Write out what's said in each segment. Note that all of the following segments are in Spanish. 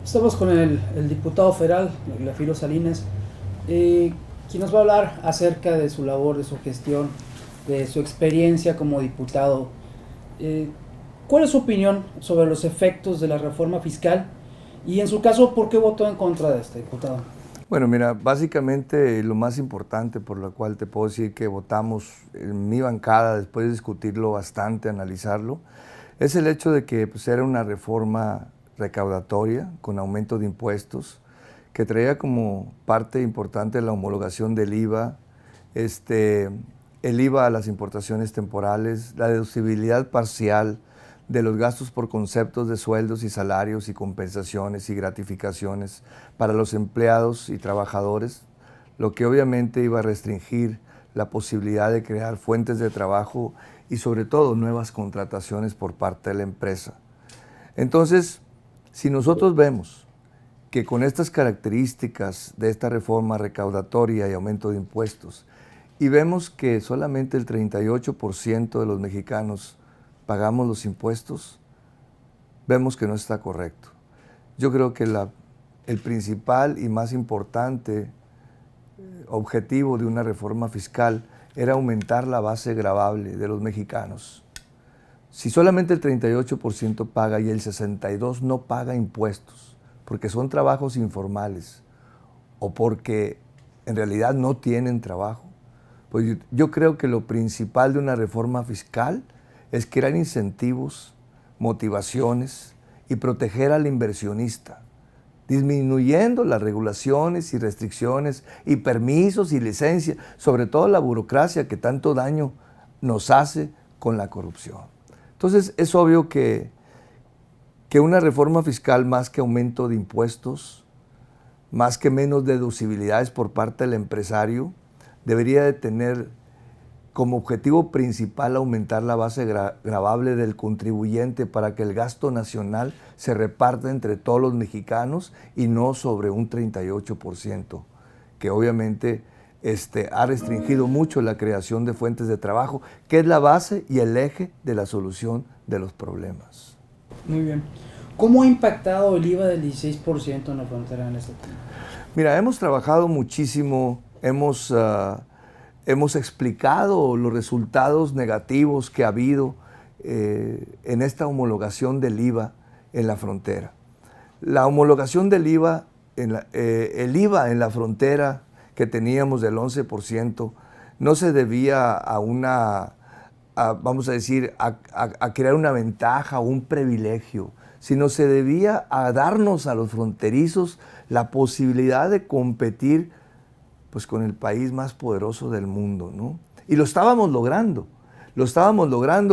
Estamos con el diputado federal, Glafiro Salinas, quien nos va a hablar acerca de su labor, de su gestión, de su experiencia como diputado. Eh, ¿Cuál es su opinión sobre los efectos de la reforma fiscal? Y en su caso, ¿por qué votó en contra de este diputado? Bueno, mira, básicamente lo más importante por lo cual te puedo decir que votamos en mi bancada, después de discutirlo bastante, analizarlo, es el hecho de que pues, era una reforma recaudatoria con aumento de impuestos, que traía como parte importante la homologación del IVA, el IVA a las importaciones temporales, la deducibilidad parcial de los gastos por conceptos de sueldos y salarios y compensaciones y gratificaciones para los empleados y trabajadores, lo que obviamente iba a restringir la posibilidad de crear fuentes de trabajo y sobre todo nuevas contrataciones por parte de la empresa. Entonces, si nosotros vemos que con estas características de esta reforma recaudatoria y aumento de impuestos, y vemos que solamente el 38% de los mexicanos pagamos los impuestos, vemos que no está correcto. Yo creo que el principal y más importante objetivo de una reforma fiscal era aumentar la base gravable de los mexicanos. Si solamente el 38% paga y el 62% no paga impuestos, porque son trabajos informales o porque en realidad no tienen trabajo, pues yo creo que lo principal de una reforma fiscal es crear incentivos, motivaciones y proteger al inversionista, disminuyendo las regulaciones y restricciones y permisos y licencias, sobre todo la burocracia que tanto daño nos hace con la corrupción. Entonces es obvio que una reforma fiscal más que aumento de impuestos, más que menos deducibilidades por parte del empresario, debería de tener como objetivo principal aumentar la base gravable del contribuyente para que el gasto nacional se reparta entre todos los mexicanos y no sobre un 38%, que obviamente ha restringido mucho la creación de fuentes de trabajo, que es la base y el eje de la solución de los problemas. Muy bien. ¿Cómo ha impactado el IVA del 16% en la frontera en este tema? Mira, hemos trabajado muchísimo, hemos explicado los resultados negativos que ha habido en esta homologación del IVA en la frontera. La homologación del IVA, el IVA en la frontera que teníamos del 11%, no se debía vamos a decir, a crear una ventaja o un privilegio, sino se debía a darnos a los fronterizos la posibilidad de competir pues con el país más poderoso del mundo, ¿no? Y lo estábamos logrando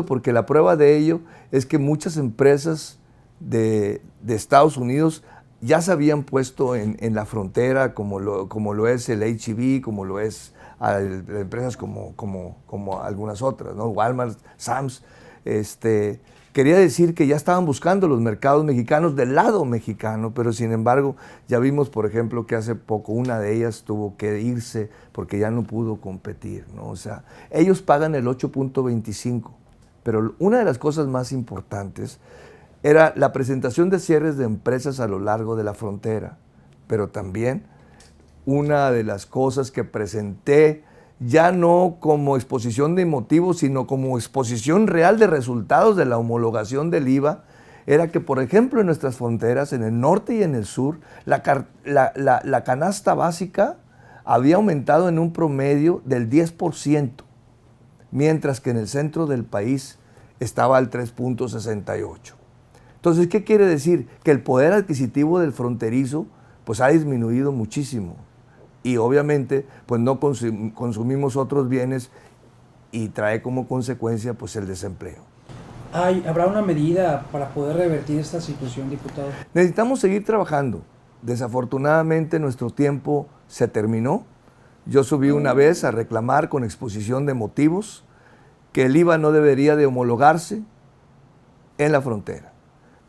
porque la prueba de ello es que muchas empresas de Estados Unidos ya se habían puesto en la frontera, como lo es el H-E-B, como lo es empresas como algunas otras, ¿no? Walmart, Sam's. Quería decir que ya estaban buscando los mercados mexicanos del lado mexicano, pero sin embargo ya vimos, por ejemplo, que hace poco una de ellas tuvo que irse porque ya no pudo competir, ¿no? O sea, ellos pagan el 8.25, pero una de las cosas más importantes era la presentación de cierres de empresas a lo largo de la frontera, pero también una de las cosas que presenté ya no como exposición de motivos, sino como exposición real de resultados de la homologación del IVA, era que, por ejemplo, en nuestras fronteras, en el norte y en el sur, la canasta básica había aumentado en un promedio del 10%, mientras que en el centro del país estaba al 3.68%. Entonces, ¿qué quiere decir? Que el poder adquisitivo del fronterizo pues, ha disminuido muchísimo. Y obviamente pues no consumimos otros bienes y trae como consecuencia pues el desempleo. ¿Habrá una medida para poder revertir esta situación, diputado? Necesitamos seguir trabajando. Desafortunadamente nuestro tiempo se terminó. Yo subí una vez a reclamar con exposición de motivos que el IVA no debería de homologarse en la frontera.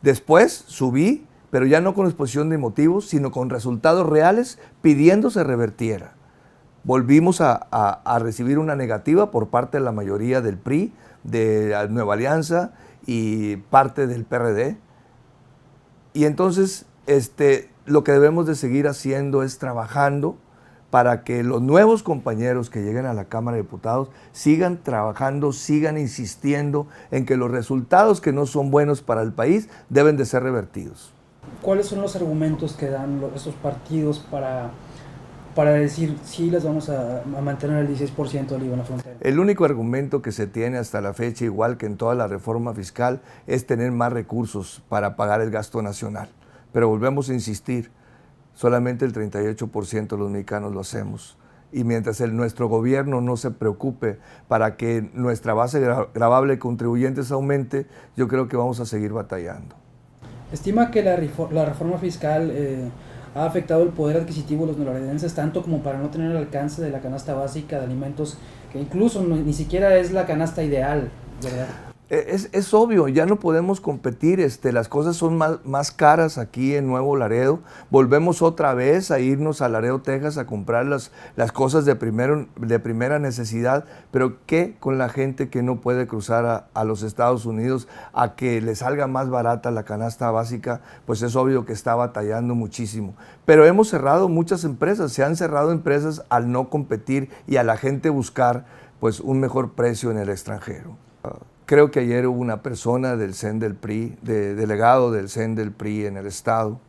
Después subí, pero ya no con exposición de motivos, sino con resultados reales pidiendo se revertiera. Volvimos a recibir una negativa por parte de la mayoría del PRI, de la Nueva Alianza y parte del PRD. Y entonces lo que debemos de seguir haciendo es trabajando para que los nuevos compañeros que lleguen a la Cámara de Diputados sigan trabajando, sigan insistiendo en que los resultados que no son buenos para el país deben de ser revertidos. ¿Cuáles son los argumentos que dan esos partidos para decir sí les vamos a mantener el 16% del IVA en la frontera? El único argumento que se tiene hasta la fecha, igual que en toda la reforma fiscal, es tener más recursos para pagar el gasto nacional. Pero volvemos a insistir, solamente el 38% de los mexicanos lo hacemos. Y mientras nuestro gobierno no se preocupe para que nuestra base gravable de contribuyentes aumente, yo creo que vamos a seguir batallando. ¿Estima que la reforma fiscal ha afectado el poder adquisitivo de los noradenses tanto como para no tener el alcance de la canasta básica de alimentos, que incluso ni siquiera es la canasta ideal, ¿verdad? Es obvio, ya no podemos competir, las cosas son más caras aquí en Nuevo Laredo. Volvemos otra vez a irnos a Laredo, Texas, a comprar las cosas de primera necesidad, pero ¿qué con la gente que no puede cruzar a los Estados Unidos a que le salga más barata la canasta básica? Pues es obvio que está batallando muchísimo. Pero hemos cerrado muchas empresas, se han cerrado empresas al no competir y a la gente buscar pues un mejor precio en el extranjero. Creo que ayer hubo una persona del CEN del PRI, delegado del CEN del PRI en el estado,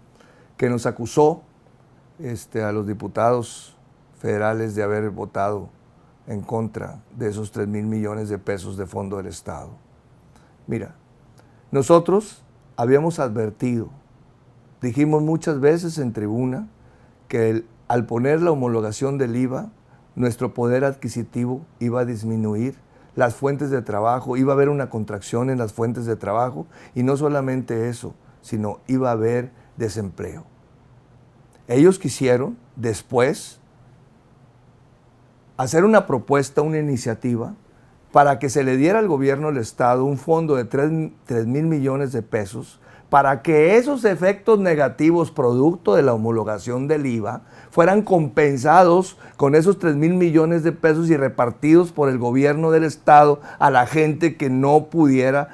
que nos acusó a los diputados federales de haber votado en contra de esos 3,000 millones de pesos de fondo del estado. Mira, nosotros habíamos advertido, dijimos muchas veces en tribuna, que al poner la homologación del IVA, nuestro poder adquisitivo iba a disminuir, las fuentes de trabajo, iba a haber una contracción en las fuentes de trabajo y no solamente eso, sino iba a haber desempleo. Ellos quisieron después hacer una propuesta, una iniciativa para que se le diera al gobierno del estado un fondo de 3,000 millones de pesos para que esos efectos negativos producto de la homologación del IVA fueran compensados con esos 3,000 millones de pesos y repartidos por el gobierno del estado a la gente que no pudiera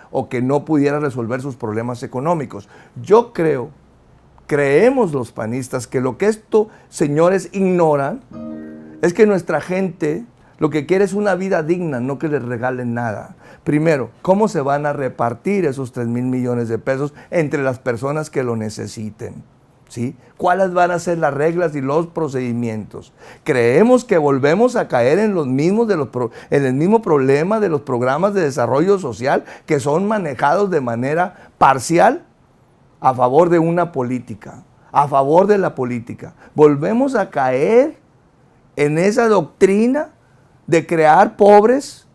resolver sus problemas económicos. Yo creemos los panistas que lo que estos señores ignoran es que nuestra gente lo que quiere es una vida digna, no que les regalen nada. Primero, ¿cómo se van a repartir esos 3,000 millones de pesos entre las personas que lo necesiten? ¿Sí? ¿Cuáles van a ser las reglas y los procedimientos? Creemos que volvemos a caer en el mismo problema de los programas de desarrollo social que son manejados de manera parcial a favor de una política, a favor de la política. Volvemos a caer en esa doctrina de crear pobres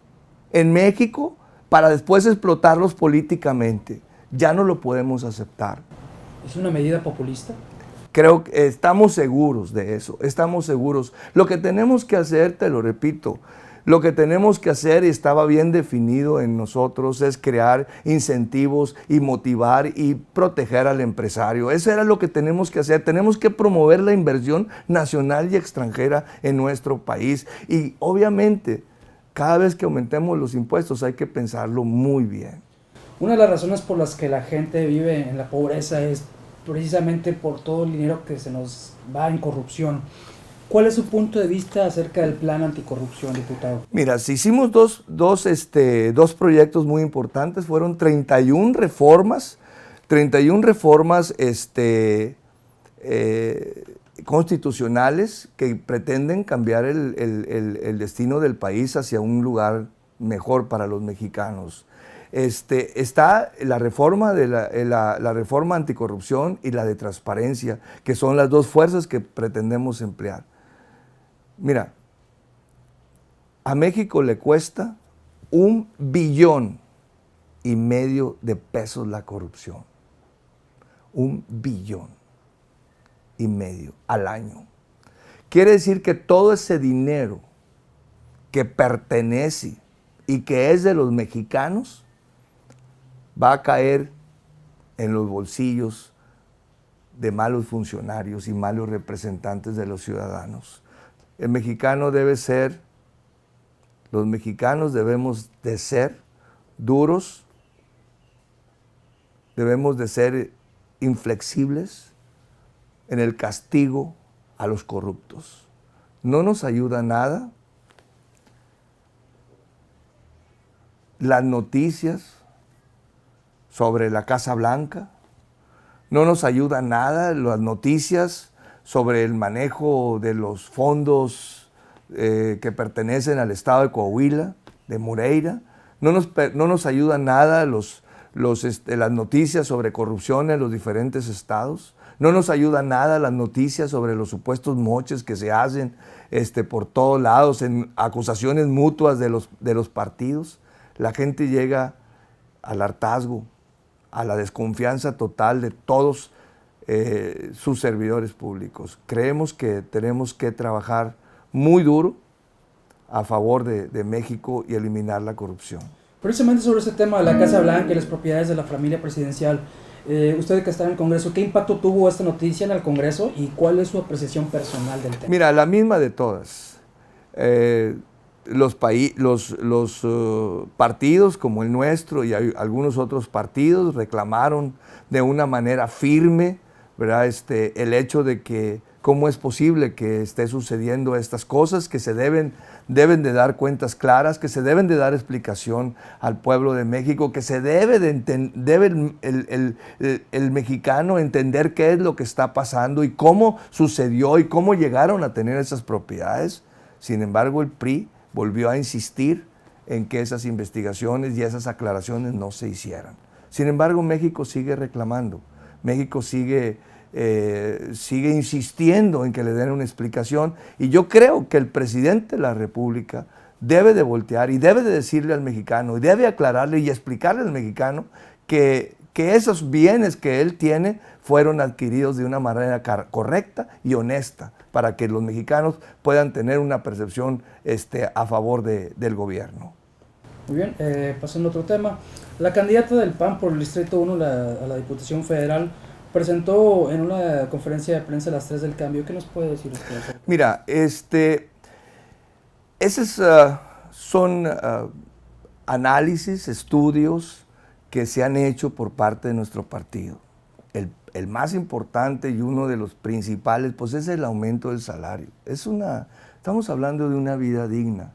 en México para después explotarlos políticamente. Ya no lo podemos aceptar. ¿Es una medida populista? Creo que estamos seguros de eso, estamos seguros. Lo que tenemos que hacer, te lo repito, lo que tenemos que hacer, y estaba bien definido en nosotros, es crear incentivos y motivar y proteger al empresario. Eso era lo que tenemos que hacer. Tenemos que promover la inversión nacional y extranjera en nuestro país. Y obviamente, cada vez que aumentemos los impuestos hay que pensarlo muy bien. Una de las razones por las que la gente vive en la pobreza es precisamente por todo el dinero que se nos va en corrupción. ¿Cuál es su punto de vista acerca del plan anticorrupción, diputado? Mira, si hicimos dos proyectos muy importantes, fueron 31 reformas constitucionales que pretenden cambiar el destino del país hacia un lugar mejor para los mexicanos. Está la reforma la reforma anticorrupción y la de transparencia, que son las dos fuerzas que pretendemos emplear. Mira, a México le cuesta 1,5 billones de pesos la corrupción. 1,5 billones al año. Quiere decir que todo ese dinero que pertenece y que es de los mexicanos va a caer en los bolsillos de malos funcionarios y malos representantes de los ciudadanos. El mexicano los mexicanos debemos de ser duros, debemos de ser inflexibles, en el castigo a los corruptos. No nos ayuda nada las noticias sobre la Casa Blanca, no nos ayuda nada las noticias sobre el manejo de los fondos que pertenecen al estado de Coahuila, de Moreira, no nos ayuda nada las noticias sobre corrupción en los diferentes estados, no nos ayuda nada las noticias sobre los supuestos moches que se hacen por todos lados en acusaciones mutuas de los partidos. La gente llega al hartazgo, a la desconfianza total de todos sus servidores públicos. Creemos que tenemos que trabajar muy duro a favor de México y eliminar la corrupción. Precisamente sobre ese tema de la Casa Blanca y las propiedades de la familia presidencial, usted que está en el Congreso, ¿qué impacto tuvo esta noticia en el Congreso y cuál es su apreciación personal del tema? Mira, la misma de todas. Los partidos como el nuestro y algunos otros partidos reclamaron de una manera firme, ¿verdad? El hecho de que cómo es posible que esté sucediendo estas cosas, que se deben de dar cuentas claras, que se deben de dar explicación al pueblo de México, que se debe el mexicano entender qué es lo que está pasando y cómo sucedió y cómo llegaron a tener esas propiedades. Sin embargo, el PRI volvió a insistir en que esas investigaciones y esas aclaraciones no se hicieran. Sin embargo, México sigue reclamando, México sigue insistiendo en que le den una explicación, y yo creo que el presidente de la República debe de voltear y debe de decirle al mexicano, y debe aclararle y explicarle al mexicano que esos bienes que él tiene fueron adquiridos de una manera correcta y honesta, para que los mexicanos puedan tener una percepción a favor del gobierno. Muy bien, pasando a otro tema. La candidata del PAN por el Distrito 1 a la Diputación Federal presentó en una conferencia de prensa las 3 del cambio. ¿Qué nos puede decir usted? Mira, esos son análisis, estudios que se han hecho por parte de nuestro partido. El más importante y uno de los principales, pues es el aumento del salario. Estamos hablando de una vida digna.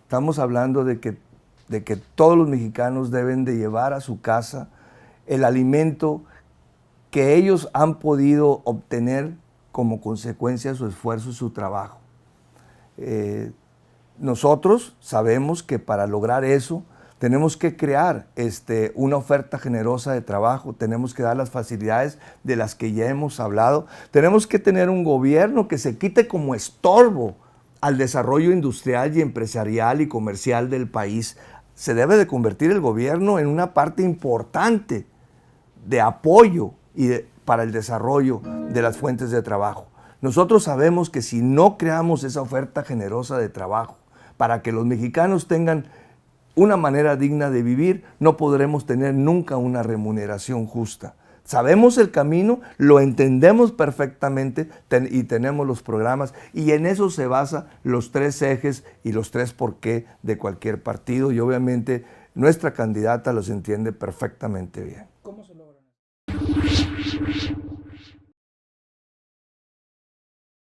Estamos hablando de que todos los mexicanos deben de llevar a su casa el alimento que ellos han podido obtener como consecuencia de su esfuerzo y su trabajo. Nosotros sabemos que para lograr eso tenemos que crear una oferta generosa de trabajo, tenemos que dar las facilidades de las que ya hemos hablado, tenemos que tener un gobierno que se quite como estorbo al desarrollo industrial y empresarial y comercial del país. Se debe de convertir el gobierno en una parte importante de apoyo para el desarrollo de las fuentes de trabajo. Nosotros sabemos que si no creamos esa oferta generosa de trabajo para que los mexicanos tengan una manera digna de vivir, no podremos tener nunca una remuneración justa. Sabemos el camino, lo entendemos perfectamente y tenemos los programas, y en eso se basan los 3 ejes y los 3 por qué de cualquier partido, y obviamente nuestra candidata los entiende perfectamente bien.